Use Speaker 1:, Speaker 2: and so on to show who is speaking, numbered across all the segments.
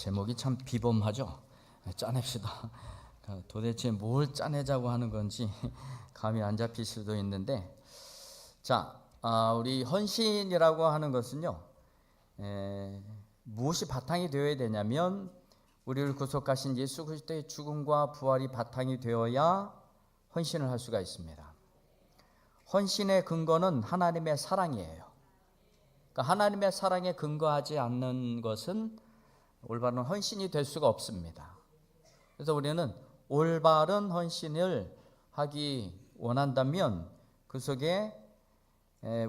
Speaker 1: 제목이 참 비범하죠. 짜냅시다. 도대체 뭘 짜내자고 하는 건지 감이 안 잡힐 수도 있는데, 우리 헌신이라고 하는 것은요, 무엇이 바탕이 되어야 되냐면 우리를 구속하신 예수 그리스도의 죽음과 부활이 바탕이 되어야 헌신을 할 수가 있습니다. 헌신의 근거는 하나님의 사랑이에요. 그러니까 하나님의 사랑에 근거하지 않는 것은 올바른 헌신이 될 수가 없습니다. 그래서 우리는 올바른 헌신을 하기 원한다면 그 속에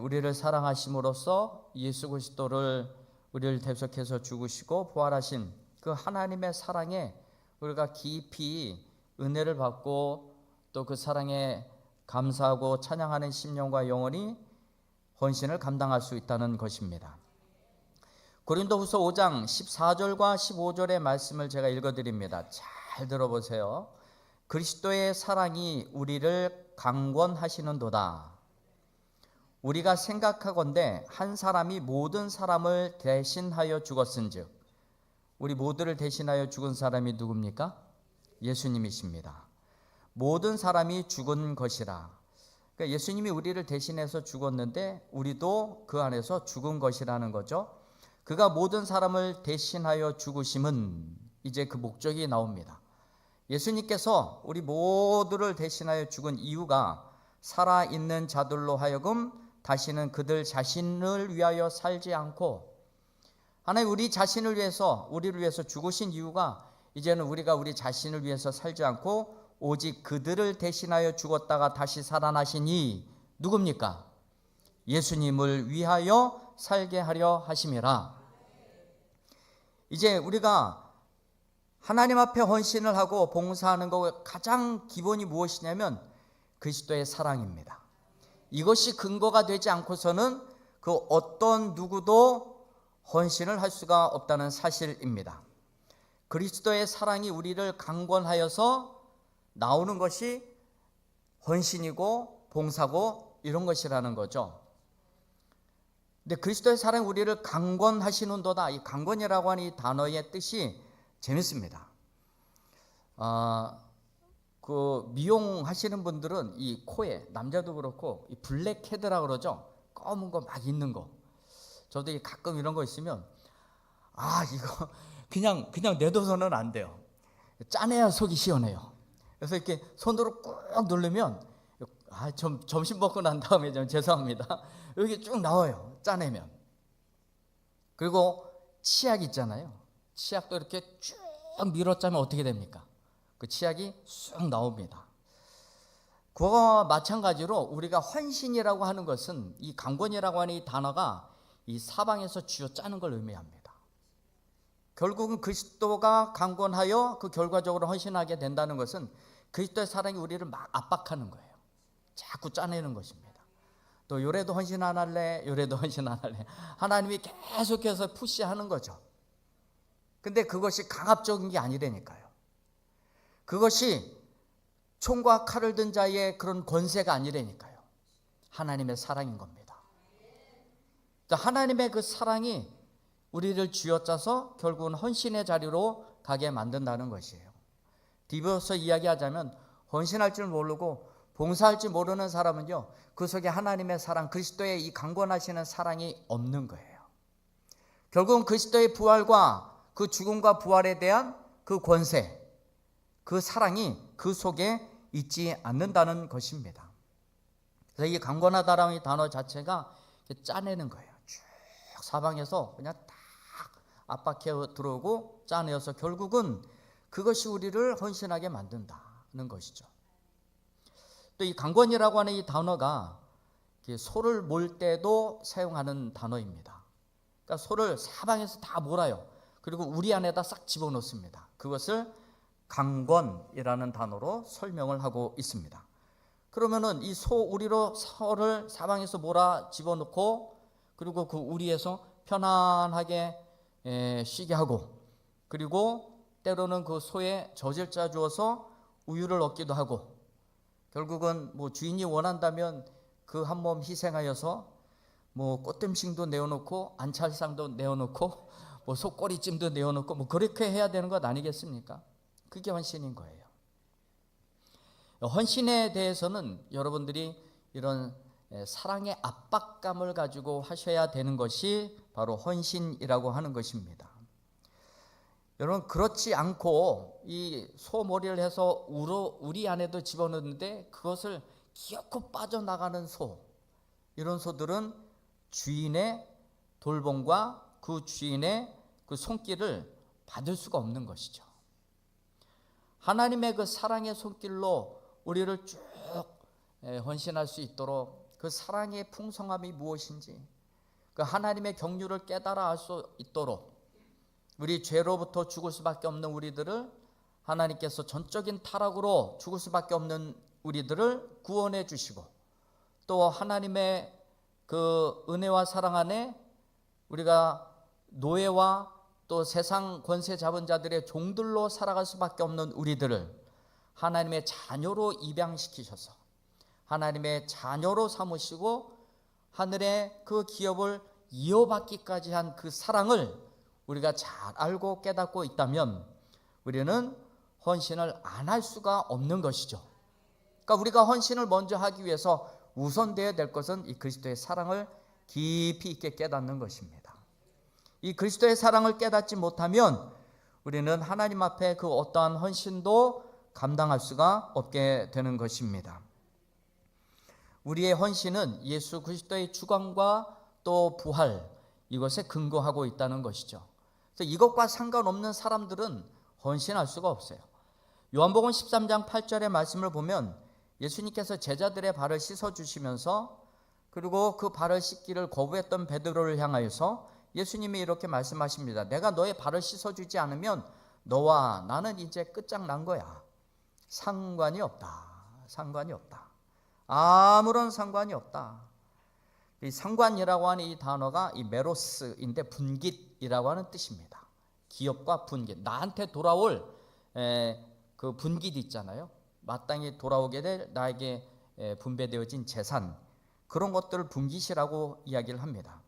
Speaker 1: 우리를 사랑하심으로써 예수 그리스도를 우리를 대속해서 죽으시고 부활하신 그 하나님의 사랑에 우리가 깊이 은혜를 받고 또 그 사랑에 감사하고 찬양하는 심령과 영혼이 헌신을 감당할 수 있다는 것입니다. 고린도후서 5장 14절과 15절의 말씀을 제가 읽어드립니다. 잘 들어보세요. 그리스도의 사랑이 우리를 강권하시는도다. 우리가 생각하건대 한 사람이 모든 사람을 대신하여 죽었은즉, 우리 모두를 대신하여 죽은 사람이 누굽니까? 예수님이십니다. 모든 사람이 죽은 것이라. 그러니까 예수님이 우리를 대신해서 죽었는데 우리도 그 안에서 죽은 것이라는 거죠. 그가 모든 사람을 대신하여 죽으심은 이제 그 목적이 나옵니다. 예수님께서 우리 모두를 대신하여 죽은 이유가 살아있는 자들로 하여금 다시는 그들 자신을 위하여 살지 않고, 하나님 우리 자신을 위해서, 우리를 위해서 죽으신 이유가 이제는 우리가 우리 자신을 위해서 살지 않고 오직 그들을 대신하여 죽었다가 다시 살아나시니 누굽니까? 예수님을 위하여 살게 하려 하심이라. 이제 우리가 하나님 앞에 헌신을 하고 봉사하는 것 가장 기본이 무엇이냐면 그리스도의 사랑입니다. 이것이 근거가 되지 않고서는 그 어떤 누구도 헌신을 할 수가 없다는 사실입니다. 그리스도의 사랑이 우리를 강권하여서 나오는 것이 헌신이고 봉사고 이런 것이라는 거죠. 근데 그리스도의 사랑이 우리를 강권하시는도다. 이 강권이라고 하는 이 단어의 뜻이 재밌습니다. 그 미용하시는 분들은 이 코에, 남자도 그렇고 이 블랙헤드라고 그러죠. 검은 거 막 있는 거. 저도 가끔 이런 거 있으면 이거 그냥 내둬서는 안 돼요. 짜내야 속이 시원해요. 그래서 이렇게 손으로 꾹 누르면 점심 먹고 난 다음에 좀 죄송합니다. 여기 쭉 나와요. 짜내면. 그리고 치약 있잖아요. 치약도 이렇게 쭉 밀어짜면 어떻게 됩니까? 그 치약이 쑥 나옵니다. 그와 마찬가지로 우리가 헌신이라고 하는 것은, 이 강권이라고 하는 이 단어가 이 사방에서 쥐어짜는 걸 의미합니다. 결국은 그리스도가 강권하여 그 결과적으로 헌신하게 된다는 것은 그리스도의 사랑이 우리를 막 압박하는 거예요. 자꾸 짜내는 것입니다. 또 요래도 헌신 안 할래, 요래도 헌신 안 할래. 하나님이 계속해서 푸시하는 거죠. 근데 그것이 강압적인 게 아니라니까요. 그것이 총과 칼을 든 자의 그런 권세가 아니라니까요. 하나님의 사랑인 겁니다. 하나님의 그 사랑이 우리를 쥐어짜서 결국은 헌신의 자리로 가게 만든다는 것이에요. 뒤집어서 이야기하자면 헌신할 줄 모르고 봉사할 줄 모르는 사람은요, 그 속에 하나님의 사랑, 그리스도의 이 강권하시는 사랑이 없는 거예요. 결국은 그리스도의 부활과 그 죽음과 부활에 대한 그 권세, 그 사랑이 그 속에 있지 않는다는 것입니다. 그래서 이 강권하다라는 이 단어 자체가 짜내는 거예요. 쭉 사방에서 그냥 딱 압박해 들어오고 짜내어서 결국은 그것이 우리를 헌신하게 만든다는 것이죠. 또 이 강권이라고 하는 이 단어가 소를 몰 때도 사용하는 단어입니다. 그러니까 소를 사방에서 다 몰아요. 그리고 우리 안에다 싹 집어넣습니다. 그것을 강권이라는 단어로 설명을 하고 있습니다. 그러면은 이 우리로 소를 사방에서 몰아 집어넣고, 그리고 그 우리에서 편안하게 쉬게 하고, 그리고 때로는 그 소에 젖을 짜 주어서 우유를 얻기도 하고, 결국은 주인이 원한다면 그 한 몸 희생하여서 꽃등심도 내어놓고 안찰상도 내어놓고 뭐 속꼬리찜도 내어놓고 뭐 그렇게 해야 되는 것 아니겠습니까? 그게 헌신인 거예요. 헌신에 대해서는 여러분들이 이런 사랑의 압박감을 가지고 하셔야 되는 것이 바로 헌신이라고 하는 것입니다. 여러분, 그렇지 않고 이 소머리를 해서 우리 안에도 집어넣는데 그것을 기어코 빠져나가는 소, 이런 소들은 주인의 돌봄과 그 주인의 그 손길을 받을 수가 없는 것이죠. 하나님의 그 사랑의 손길로 우리를 쭉 헌신할 수 있도록 그 사랑의 풍성함이 무엇인지, 그 하나님의 경륜을 깨달아 알 수 있도록 우리 죄로부터 죽을 수밖에 없는 우리들을, 하나님께서 전적인 타락으로 죽을 수밖에 없는 우리들을 구원해 주시고, 또 하나님의 그 은혜와 사랑 안에 우리가 노예와 또 세상 권세 잡은 자들의 종들로 살아갈 수밖에 없는 우리들을 하나님의 자녀로 입양시키셔서 하나님의 자녀로 삼으시고 하늘의 그 기업을 이어받기까지 한 그 사랑을 우리가 잘 알고 깨닫고 있다면 우리는 헌신을 안 할 수가 없는 것이죠. 그러니까 우리가 헌신을 먼저 하기 위해서 우선되어야 될 것은 이 그리스도의 사랑을 깊이 있게 깨닫는 것입니다. 이 그리스도의 사랑을 깨닫지 못하면 우리는 하나님 앞에 그 어떠한 헌신도 감당할 수가 없게 되는 것입니다. 우리의 헌신은 예수 그리스도의 주관과 또 부활, 이것에 근거하고 있다는 것이죠. 그래서 이것과 상관없는 사람들은 헌신할 수가 없어요. 요한복음 13장 8절의 말씀을 보면 예수님께서 제자들의 발을 씻어주시면서, 그리고 그 발을 씻기를 거부했던 베드로를 향하여서 예수님이 이렇게 말씀하십니다. 내가 너의 발을 씻어주지 않으면 너와 나는 이제 끝장난 거야. 상관이 없다. 상관이 없다. 아무런 상관이 없다. 이 상관이라고 하는 이 단어가 이 메로스인데 분깃이라고 하는 뜻입니다. 기업과 분깃, 나한테 돌아올 그 분깃 있잖아요. 마땅히 돌아오게 될 나에게 분배되어진 재산, 그런 것들을 분깃이라고 이야기를 합니다.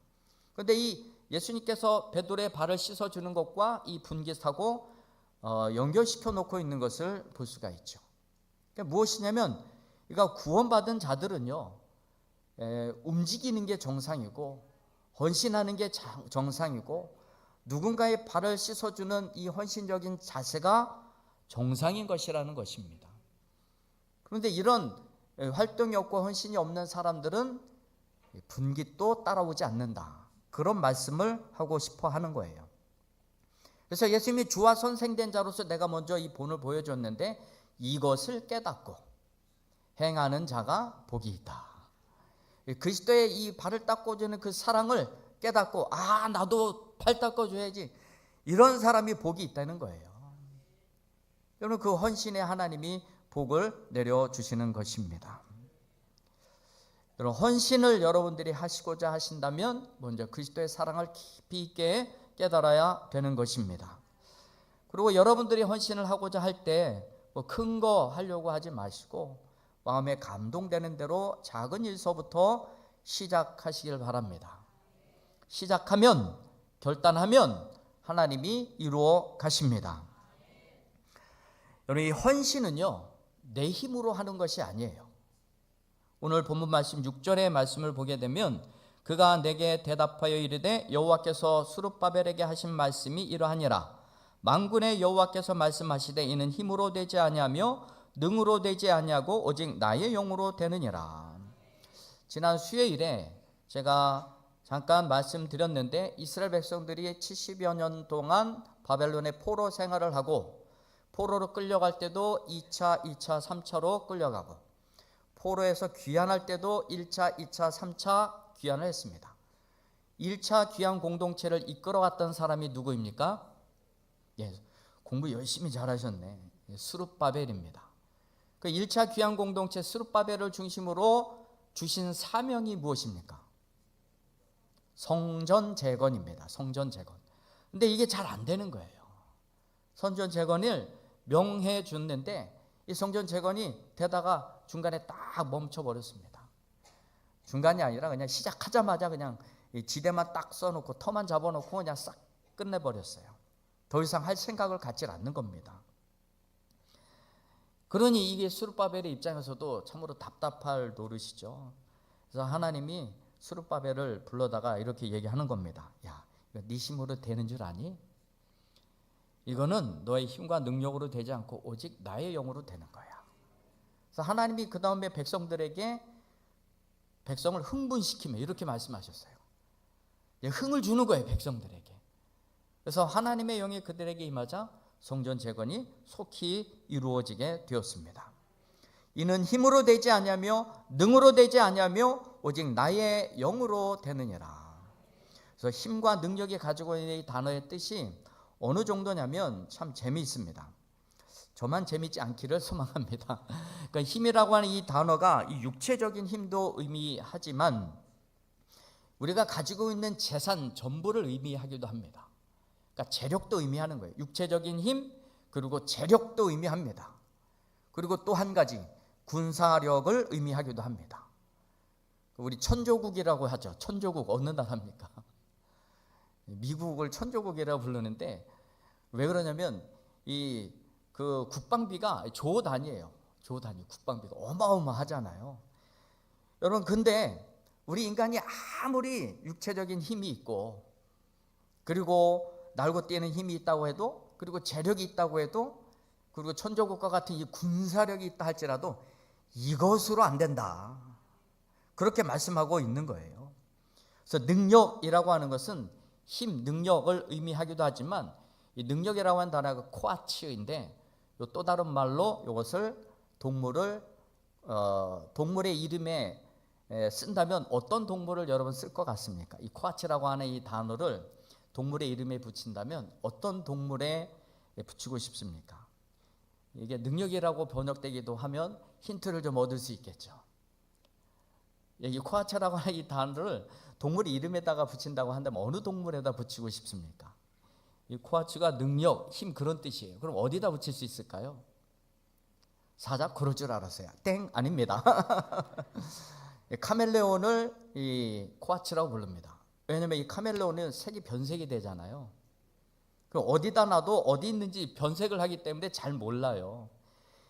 Speaker 1: 그런데 이 예수님께서 베드로의 발을 씻어주는 것과 이 분깃하고 연결시켜 놓고 있는 것을 볼 수가 있죠. 그러니까 무엇이냐면, 그러니까 구원받은 자들은요, 움직이는 게 정상이고 헌신하는 게 정상이고 누군가의 발을 씻어주는 이 헌신적인 자세가 정상인 것이라는 것입니다. 그런데 이런 활동이 없고 헌신이 없는 사람들은 분깃도 따라오지 않는다, 그런 말씀을 하고 싶어 하는 거예요. 그래서 예수님이 주와 선생된 자로서 내가 먼저 이 본을 보여줬는데 이것을 깨닫고 행하는 자가 복이 있다. 그리스도의 이 발을 닦아주는 그 사랑을 깨닫고, 아, 나도 발 닦아줘야지, 이런 사람이 복이 있다는 거예요. 여러분, 그 헌신에 하나님이 복을 내려주시는 것입니다. 여러분, 헌신을 여러분들이 하시고자 하신다면 먼저 그리스도의 사랑을 깊이 있게 깨달아야 되는 것입니다. 그리고 여러분들이 헌신을 하고자 할 때 뭐 큰 거 하려고 하지 마시고 마음에 감동되는 대로 작은 일서부터 시작하시길 바랍니다. 시작하면, 결단하면 하나님이 이루어 가십니다. 여러분, 이 헌신은요, 내 힘으로 하는 것이 아니에요. 오늘 본문 말씀 6절의 말씀을 보게 되면 그가 내게 대답하여 이르되 여호와께서 스룹바벨에게 하신 말씀이 이러하니라. 만군의 여호와께서 말씀하시되 이는 힘으로 되지 아니하며 능으로 되지 아니하고 오직 나의 영으로 되느니라. 지난 수요일에 제가 잠깐 말씀드렸는데 이스라엘 백성들이 70여 년 동안 바벨론의 포로 생활을 하고 포로로 끌려갈 때도 2차, 2차, 3차로 끌려가고 포로에서 귀환할 때도 1차, 2차, 3차 귀환을 했습니다. 1차 귀환 공동체를 이끌어갔던 사람이 누구입니까? 예, 공부 열심히 잘하셨네. 스룹바벨입니다. 그 1차 귀환 공동체 스룹바벨을 중심으로 주신 사명이 무엇입니까? 성전 재건입니다. 성전 재건. 근데 이게 잘 안 되는 거예요. 성전 재건을 명해 줬는데 이 성전 재건이 되다가 중간에 딱 멈춰 버렸습니다. 중간이 아니라 그냥 시작하자마자 그냥 지대만 딱 써놓고 터만 잡아놓고 그냥 싹 끝내버렸어요. 더 이상 할 생각을 갖지 않는 겁니다. 그러니 이게 스룹바벨의 입장에서도 참으로 답답할 노릇이죠. 그래서 하나님이 스룹바벨을 불러다가 이렇게 얘기하는 겁니다. 야, 이거 네 힘으로 되는 줄 아니? 이거는 너의 힘과 능력으로 되지 않고 오직 나의 영으로 되는 거야. 그래서 하나님이 그 다음에 백성들에게 백성을 흥분시키며 이렇게 말씀하셨어요. 흥을 주는 거예요, 백성들에게. 그래서 하나님의 영이 그들에게 임하자 성전 재건이 속히 이루어지게 되었습니다. 이는 힘으로 되지 아니하며 능으로 되지 아니하며 오직 나의 영으로 되느니라. 그래서 힘과 능력이 가지고 있는 이 단어의 뜻이 어느 정도냐면 참 재미있습니다. 저만 재미있지 않기를 소망합니다. 그러니까 힘이라고 하는 이 단어가 이 육체적인 힘도 의미하지만 우리가 가지고 있는 재산 전부를 의미하기도 합니다. 그러니까 재력도 의미하는 거예요. 육체적인 힘 그리고 재력도 의미합니다. 그리고 또 한 가지 군사력을 의미하기도 합니다. 우리 천조국이라고 하죠. 천조국 어느 나라입니까? 미국을 천조국이라고 부르는데 왜 그러냐면 그 국방비가 조 단위예요. 조 단위 국방비가 어마어마하잖아요. 여러분 근데 우리 인간이 아무리 육체적인 힘이 있고 그리고 날고 뛰는 힘이 있다고 해도 그리고 재력이 있다고 해도 그리고 천조국과 같은 이 군사력이 있다 할지라도 이것으로 안 된다. 그렇게 말씀하고 있는 거예요. 그래서 능력이라고 하는 것은 힘, 능력을 의미하기도 하지만 이 능력이라고 하는 단어가 코아츠인데 또 다른 말로 이것을 동물의 이름에 쓴다면 어떤 동물을 여러분 쓸 것 같습니까? 이 코아츠라고 하는 이 단어를 동물의 이름에 붙인다면 어떤 동물에 붙이고 싶습니까? 이게 능력이라고 번역되기도 하면 힌트를 좀 얻을 수 있겠죠. 여기 코아츠라고 하는 이 단어를 동물의 이름에다가 붙인다고 한다면 어느 동물에다 붙이고 싶습니까? 이 코아츠가 능력, 힘 그런 뜻이에요. 그럼 어디다 붙일 수 있을까요? 사자 그럴 줄 알았어요. 땡 아닙니다. 카멜레온을 이 코아츠라고 부릅니다. 왜냐하면 이 카멜레온은 색이 변색이 되잖아요. 그럼 어디다 놔도 어디 있는지 변색을 하기 때문에 잘 몰라요.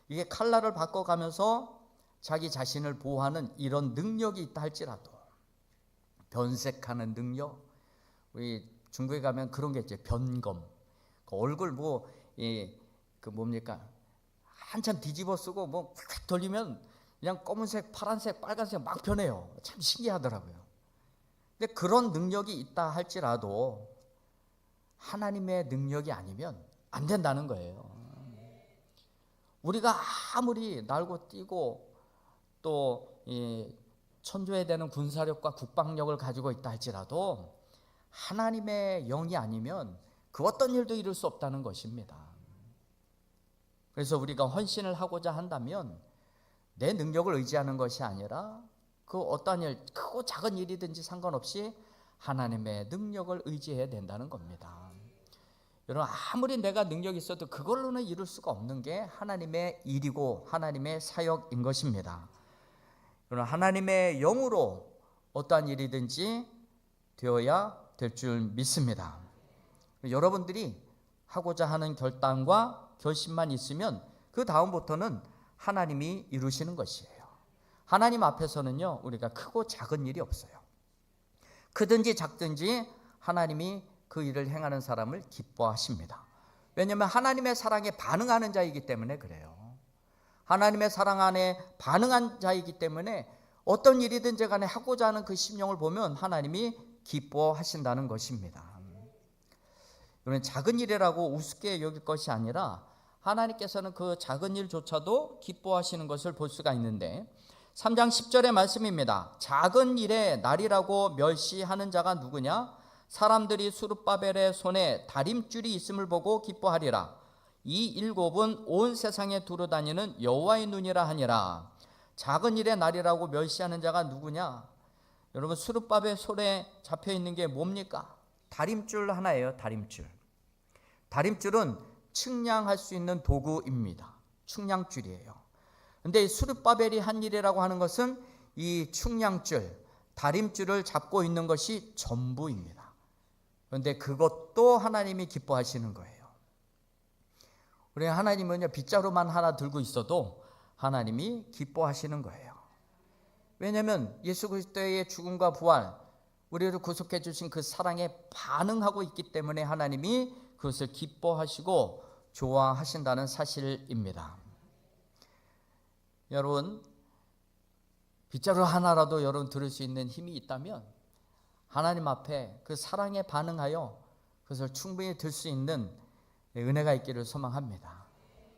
Speaker 1: 이게 컬러를 바꿔가면서 자기 자신을 보호하는 이런 능력이 있다 할지라도 변색하는 능력, 우리 중국에 가면 그런 게 있죠. 변검. 그 얼굴 그 뭡니까? 한참 뒤집어 쓰고 휙 돌리면 그냥 검은색, 파란색, 빨간색 막 변해요. 참 신기하더라고요. 근데 그런 능력이 있다 할지라도 하나님의 능력이 아니면 안 된다는 거예요. 우리가 아무리 날고 뛰고 또 천조에 되는 군사력과 국방력을 가지고 있다 할지라도 하나님의 영이 아니면 그 어떤 일도 이룰 수 없다는 것입니다. 그래서 우리가 헌신을 하고자 한다면 내 능력을 의지하는 것이 아니라 그 어떠한 일, 크고 작은 일이든지 상관없이 하나님의 능력을 의지해야 된다는 겁니다. 여러분 아무리 내가 능력이 있어도 그걸로는 이룰 수가 없는 게 하나님의 일이고 하나님의 사역인 것입니다. 여러분 하나님의 영으로 어떠한 일이든지 되어야 될 줄 믿습니다. 여러분들이 하고자 하는 결단과 결심만 있으면 그 다음부터는 하나님이 이루시는 것이에요. 하나님 앞에서는요 우리가 크고 작은 일이 없어요. 크든지 작든지 하나님이 그 일을 행하는 사람을 기뻐하십니다. 왜냐하면 하나님의 사랑에 반응하는 자이기 때문에 그래요. 하나님의 사랑 안에 반응한 자이기 때문에 어떤 일이든지 간에 하고자 하는 그 심령을 보면 하나님이 기뻐하신다는 것입니다. 이건 작은 일이라고 우습게 여길 것이 아니라 하나님께서는 그 작은 일조차도 기뻐하시는 것을 볼 수가 있는데 3장 10절의 말씀입니다. 작은 일에 날이라고 멸시하는 자가 누구냐? 사람들이 스룹바벨의 손에 다림줄이 있음을 보고 기뻐하리라. 이 일곱은 온 세상에 두루다니는 여호와의 눈이라 하니라. 작은 일의 날이라고 멸시하는 자가 누구냐? 여러분 스룹바벨 손에 잡혀 있는 게 뭡니까? 다림줄 하나예요. 다림줄. 다림줄은 측량할 수 있는 도구입니다. 측량줄이에요. 근데 스룹바벨이 한 일이라고 하는 것은 이 측량줄, 다림줄을 잡고 있는 것이 전부입니다. 그런데 그것도 하나님이 기뻐하시는 거예요. 우리 하나님은요, 빗자루만 하나 들고 있어도 하나님이 기뻐하시는 거예요. 왜냐하면 예수 그리스도의 죽음과 부활, 우리를 구속해 주신 그 사랑에 반응하고 있기 때문에 하나님이 그것을 기뻐하시고 좋아하신다는 사실입니다. 여러분, 빗자루 하나라도 여러분 들을 수 있는 힘이 있다면 하나님 앞에 그 사랑에 반응하여 그것을 충분히 들 수 있는 은혜가 있기를 소망합니다.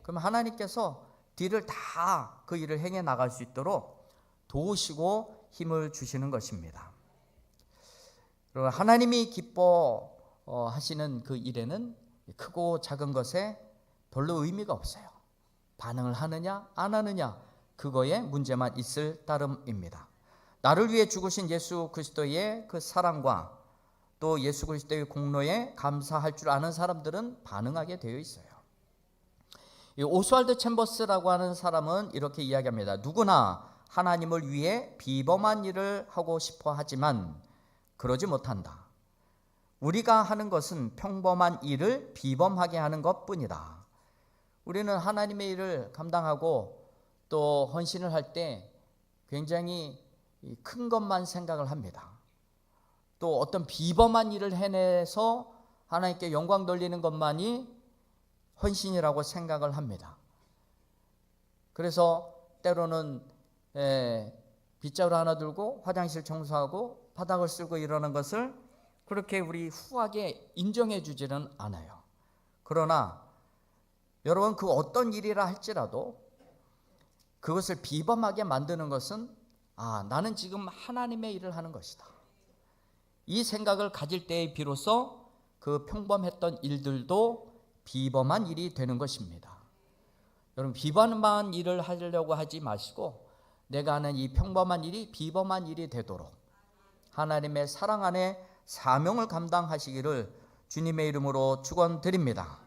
Speaker 1: 그럼 하나님께서 뒤를 다 그 일을 행해 나갈 수 있도록 도우시고 힘을 주시는 것입니다. 그리고 하나님이 기뻐하시는 그 일에는 크고 작은 것에 별로 의미가 없어요. 반응을 하느냐 안 하느냐, 그거에 문제만 있을 따름입니다. 나를 위해 죽으신 예수 그리스도의 그 사랑과 또 예수 그리스도의 공로에 감사할 줄 아는 사람들은 반응하게 되어 있어요. 이 오스왈드 챔버스라고 하는 사람은 이렇게 이야기합니다. 누구나 하나님을 위해 비범한 일을 하고 싶어 하지만 그러지 못한다. 우리가 하는 것은 평범한 일을 비범하게 하는 것뿐이다. 우리는 하나님의 일을 감당하고 또 헌신을 할 때 굉장히 큰 것만 생각을 합니다. 또 어떤 비범한 일을 해내서 하나님께 영광 돌리는 것만이 헌신이라고 생각을 합니다. 그래서 때로는 빗자루 하나 들고 화장실 청소하고 바닥을 쓸고 이러는 것을 그렇게 우리 후하게 인정해 주지는 않아요. 그러나 여러분, 그 어떤 일이라 할지라도 그것을 비범하게 만드는 것은 나는 지금 하나님의 일을 하는 것이다. 이 생각을 가질 때에 비로소 그 평범했던 일들도 비범한 일이 되는 것입니다. 여러분, 비범한 일을 하려고 하지 마시고 내가 하는 이 평범한 일이 비범한 일이 되도록 하나님의 사랑 안에 사명을 감당하시기를 주님의 이름으로 축원드립니다.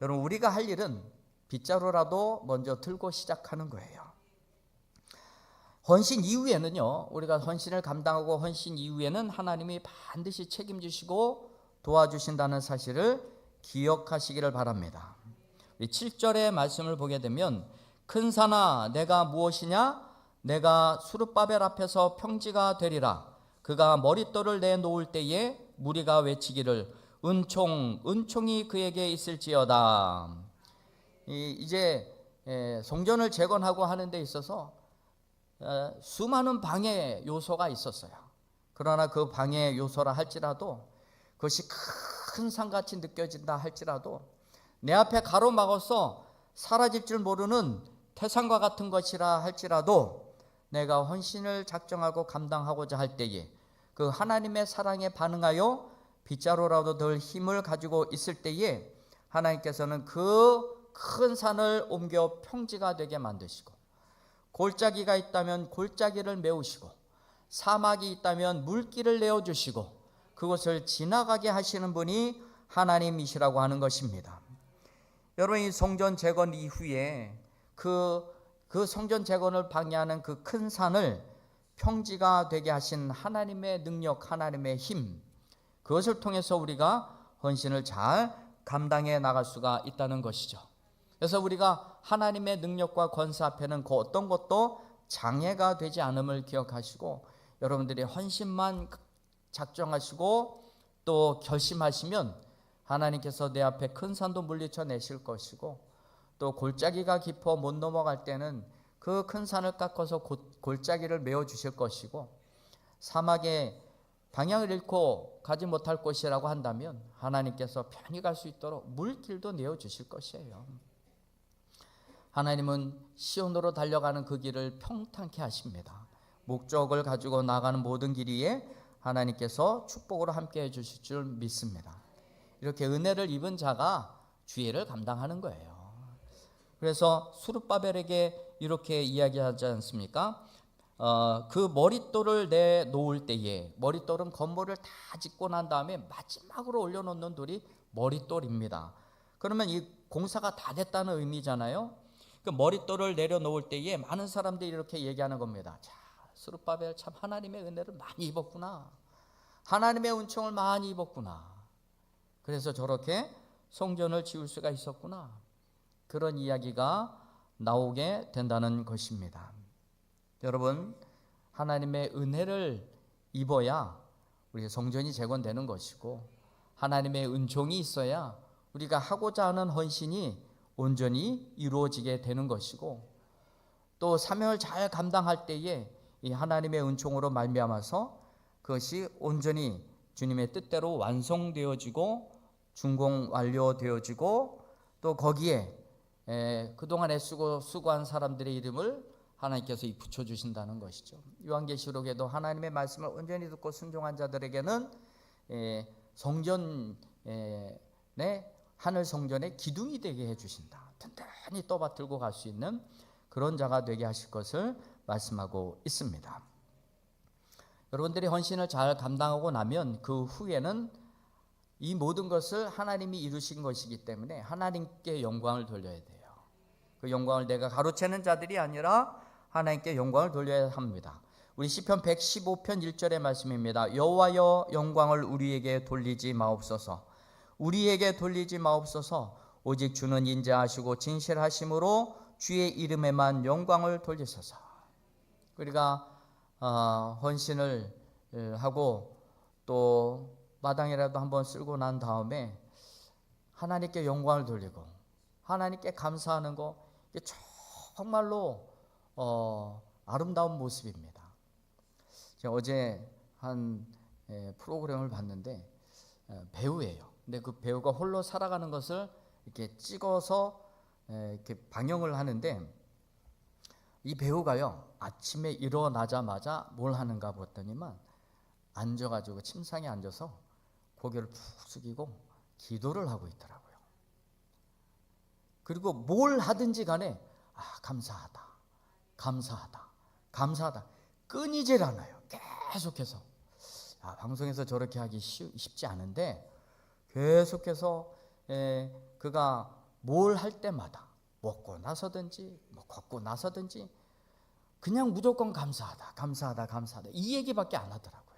Speaker 1: 여러분, 우리가 할 일은 빗자루라도 먼저 들고 시작하는 거예요. 헌신 이후에는요, 우리가 헌신을 감당하고 헌신 이후에는 하나님이 반드시 책임지시고 도와주신다는 사실을 기억하시기를 바랍니다. 7절의 말씀을 보게 되면 큰 산아 내가 무엇이냐? 내가 수룹바벨 앞에서 평지가 되리라. 그가 머릿돌을 내놓을 때에 무리가 외치기를 은총 은총이 그에게 있을지어다. 이제 성전을 재건하고 하는 데 있어서 수많은 방해 요소가 있었어요. 그러나 그 방해 요소라 할지라도 그것이 큰 산같이 느껴진다 할지라도 내 앞에 가로막아서 사라질 줄 모르는 태산과 같은 것이라 할지라도 내가 헌신을 작정하고 감당하고자 할 때에 그 하나님의 사랑에 반응하여 빗자루라도 덜 힘을 가지고 있을 때에 하나님께서는 그 큰 산을 옮겨 평지가 되게 만드시고, 골짜기가 있다면 골짜기를 메우시고, 사막이 있다면 물길을 내어주시고 그것을 지나가게 하시는 분이 하나님이시라고 하는 것입니다. 여러분, 이 성전 재건 이후에 그 성전 재건을 방해하는 그 큰 산을 평지가 되게 하신 하나님의 능력, 하나님의 힘, 그것을 통해서 우리가 헌신을 잘 감당해 나갈 수가 있다는 것이죠. 그래서 우리가 하나님의 능력과 권세 앞에는 그 어떤 것도 장애가 되지 않음을 기억하시고, 여러분들이 헌신만 작정하시고 또 결심하시면 하나님께서 내 앞에 큰 산도 물리쳐 내실 것이고, 또 골짜기가 깊어 못 넘어갈 때는 그 큰 산을 깎아서 골짜기를 메워 주실 것이고, 사막에 방향을 잃고 가지 못할 곳이라고 한다면 하나님께서 편히 갈 수 있도록 물길도 내어 주실 것이에요. 하나님은 시온으로 달려가는 그 길을 평탄케 하십니다. 목적을 가지고 나가는 모든 길 위에 하나님께서 축복으로 함께 해 주실 줄 믿습니다. 이렇게 은혜를 입은 자가 주의를 감당하는 거예요. 그래서 수룹바벨에게 이렇게 이야기하지 않습니까? 그 머릿돌을 내놓을 때에, 머릿돌은 건물을 다 짓고 난 다음에 마지막으로 올려놓는 돌이 머릿돌입니다. 그러면 이 공사가 다 됐다는 의미잖아요. 그 머릿돌을 내려놓을 때에 많은 사람들이 이렇게 얘기하는 겁니다. 자, 수룹바벨 참 하나님의 은혜를 많이 입었구나. 하나님의 은총을 많이 입었구나. 그래서 저렇게 성전을 지을 수가 있었구나. 그런 이야기가 나오게 된다는 것입니다. 여러분, 하나님의 은혜를 입어야 우리 성전이 재건되는 것이고, 하나님의 은총이 있어야 우리가 하고자 하는 헌신이 온전히 이루어지게 되는 것이고, 또 사명을 잘 감당할 때에 이 하나님의 은총으로 말미암아서 그것이 온전히 주님의 뜻대로 완성되어지고 준공 완료되어지고, 또 거기에 그동안 애쓰고 수고한 사람들의 이름을 하나님께서 붙여주신다는 것이죠. 요한계시록에도 하나님의 말씀을 온전히 듣고 순종한 자들에게는 성전의 하늘 성전의 기둥이 되게 해주신다. 든든히 떠받들고 갈 수 있는 그런 자가 되게 하실 것을 말씀하고 있습니다. 여러분들이 헌신을 잘 감당하고 나면 그 후에는 이 모든 것을 하나님이 이루신 것이기 때문에 하나님께 영광을 돌려야 돼요. 그 영광을 내가 가로채는 자들이 아니라 하나님께 영광을 돌려야 합니다. 우리 시편 115편 1절의 말씀입니다. 여호와여, 영광을 우리에게 돌리지 마옵소서. 우리에게 돌리지 마옵소서. 오직 주는 인자하시고 진실하심으로 주의 이름에만 영광을 돌리소서. 우리가 헌신을 하고 또 마당이라도 한번 쓸고 난 다음에 하나님께 영광을 돌리고 하나님께 감사하는 거, 이게 정말로 아름다운 모습입니다. 제가 어제 한 프로그램을 봤는데 배우예요. 근데 그 배우가 홀로 살아가는 것을 이렇게 찍어서 이렇게 방영을 하는데, 이 배우가요 아침에 일어나자마자 뭘 하는가 봤더니만 앉아가지고 침상에 앉아서 고개를 푹 숙이고 기도를 하고 있더라고요. 그리고 뭘 하든지 간에 감사하다, 감사하다, 감사하다, 끊이질 않아요. 계속해서. 방송에서 저렇게 하기 쉽지 않은데 계속해서 그가 뭘 할 때마다 먹고 나서든지 걷고 나서든지 그냥 무조건 감사하다, 감사하다, 감사하다, 이 얘기밖에 안 하더라고요.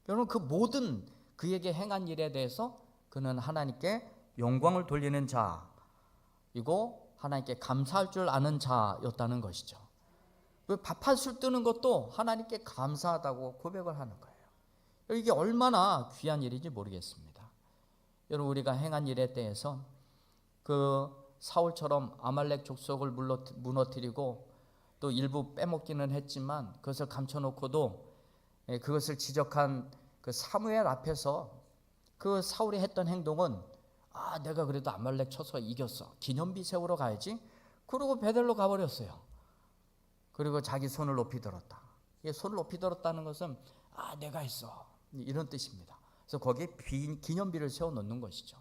Speaker 1: 여러분, 그 모든 그에게 행한 일에 대해서 그는 하나님께 영광을 돌리는 자이고 하나님께 감사할 줄 아는 자였다는 것이죠. 밥 한 술 뜨는 것도 하나님께 감사하다고 고백을 하는 거예요. 이게 얼마나 귀한 일인지 모르겠습니다. 여러분, 우리가 행한 일에 대해서 그 사울처럼 아말렉 족속을 무너뜨리고 또 일부 빼먹기는 했지만 그것을 감춰놓고도 그것을 지적한 그 사무엘 앞에서 그 사울이 했던 행동은 내가 그래도 아말렉 쳐서 이겼어, 기념비 세우러 가야지, 그러고 베델로 가버렸어요. 그리고 자기 손을 높이 들었다. 손을 높이 들었다는 것은 내가 했어, 이런 뜻입니다. 그래서 거기에 기념비를 세워놓는 것이죠.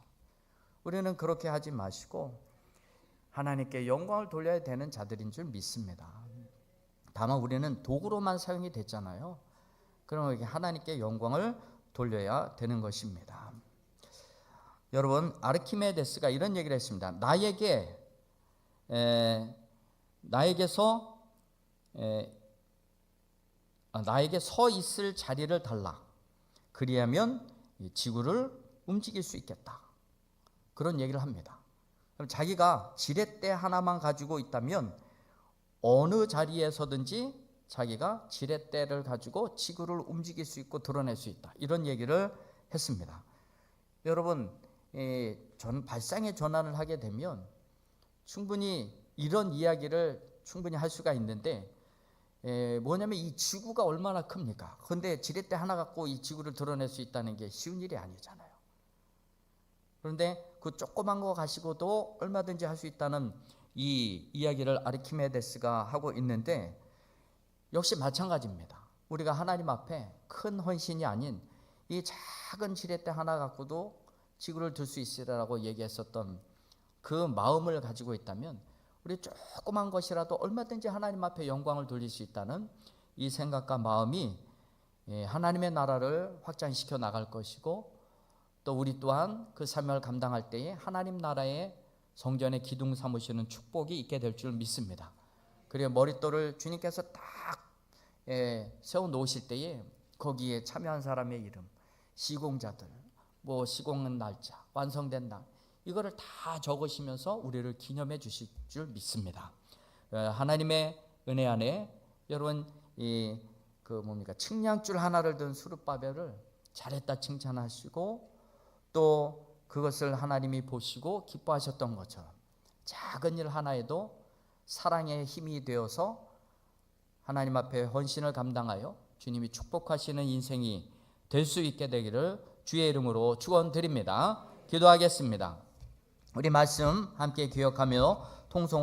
Speaker 1: 우리는 그렇게 하지 마시고 하나님께 영광을 돌려야 되는 자들인 줄 믿습니다. 다만 우리는 도구로만 사용이 됐잖아요. 그럼 하나님께 영광을 돌려야 되는 것입니다. 여러분, 아르키메데스가 이런 얘기를 했습니다. 나에게 서 있을 자리를 달라. 그리하면 지구를 움직일 수 있겠다. 그런 얘기를 합니다. 그럼 자기가 지렛대 하나만 가지고 있다면 어느 자리에서든지 자기가 지렛대를 가지고 지구를 움직일 수 있고 드러낼 수 있다, 이런 얘기를 했습니다. 여러분, 발상의 전환을 하게 되면 충분히 이런 이야기를 충분히 할 수가 있는데, 뭐냐면 이 지구가 얼마나 큽니까? 그런데 지렛대 하나 갖고 이 지구를 드러낼 수 있다는 게 쉬운 일이 아니잖아요. 그런데 그 조그만 거 가지고도 얼마든지 할 수 있다는 이 이야기를 아르키메데스가 하고 있는데, 역시 마찬가지입니다. 우리가 하나님 앞에 큰 헌신이 아닌 이 작은 지렛대 하나 갖고도 지구를 들 수 있으라고 얘기했었던 그 마음을 가지고 있다면 우리 조그만 것이라도 얼마든지 하나님 앞에 영광을 돌릴 수 있다는 이 생각과 마음이 하나님의 나라를 확장시켜 나갈 것이고, 또 우리 또한 그 사명을 감당할 때에 하나님 나라의 성전의 기둥 삼으시는 축복이 있게 될 줄 믿습니다. 그리고 머릿돌을 주님께서 딱 세워 놓으실 때에 거기에 참여한 사람의 이름, 시공자들, 뭐 시공한 날짜, 완성된 날, 이거를 다 적으시면서 우리를 기념해 주실 줄 믿습니다. 하나님의 은혜 안에 여러분 측량줄 하나를 든 수룹바벨을 잘했다 칭찬하시고 또 그것을 하나님이 보시고 기뻐하셨던 것처럼 작은 일 하나에도 사랑의 힘이 되어서 하나님 앞에 헌신을 감당하여 주님이 축복하시는 인생이 될 수 있게 되기를 주의 이름으로 축원드립니다. 기도하겠습니다. 우리 말씀 함께 기억하며 통성으로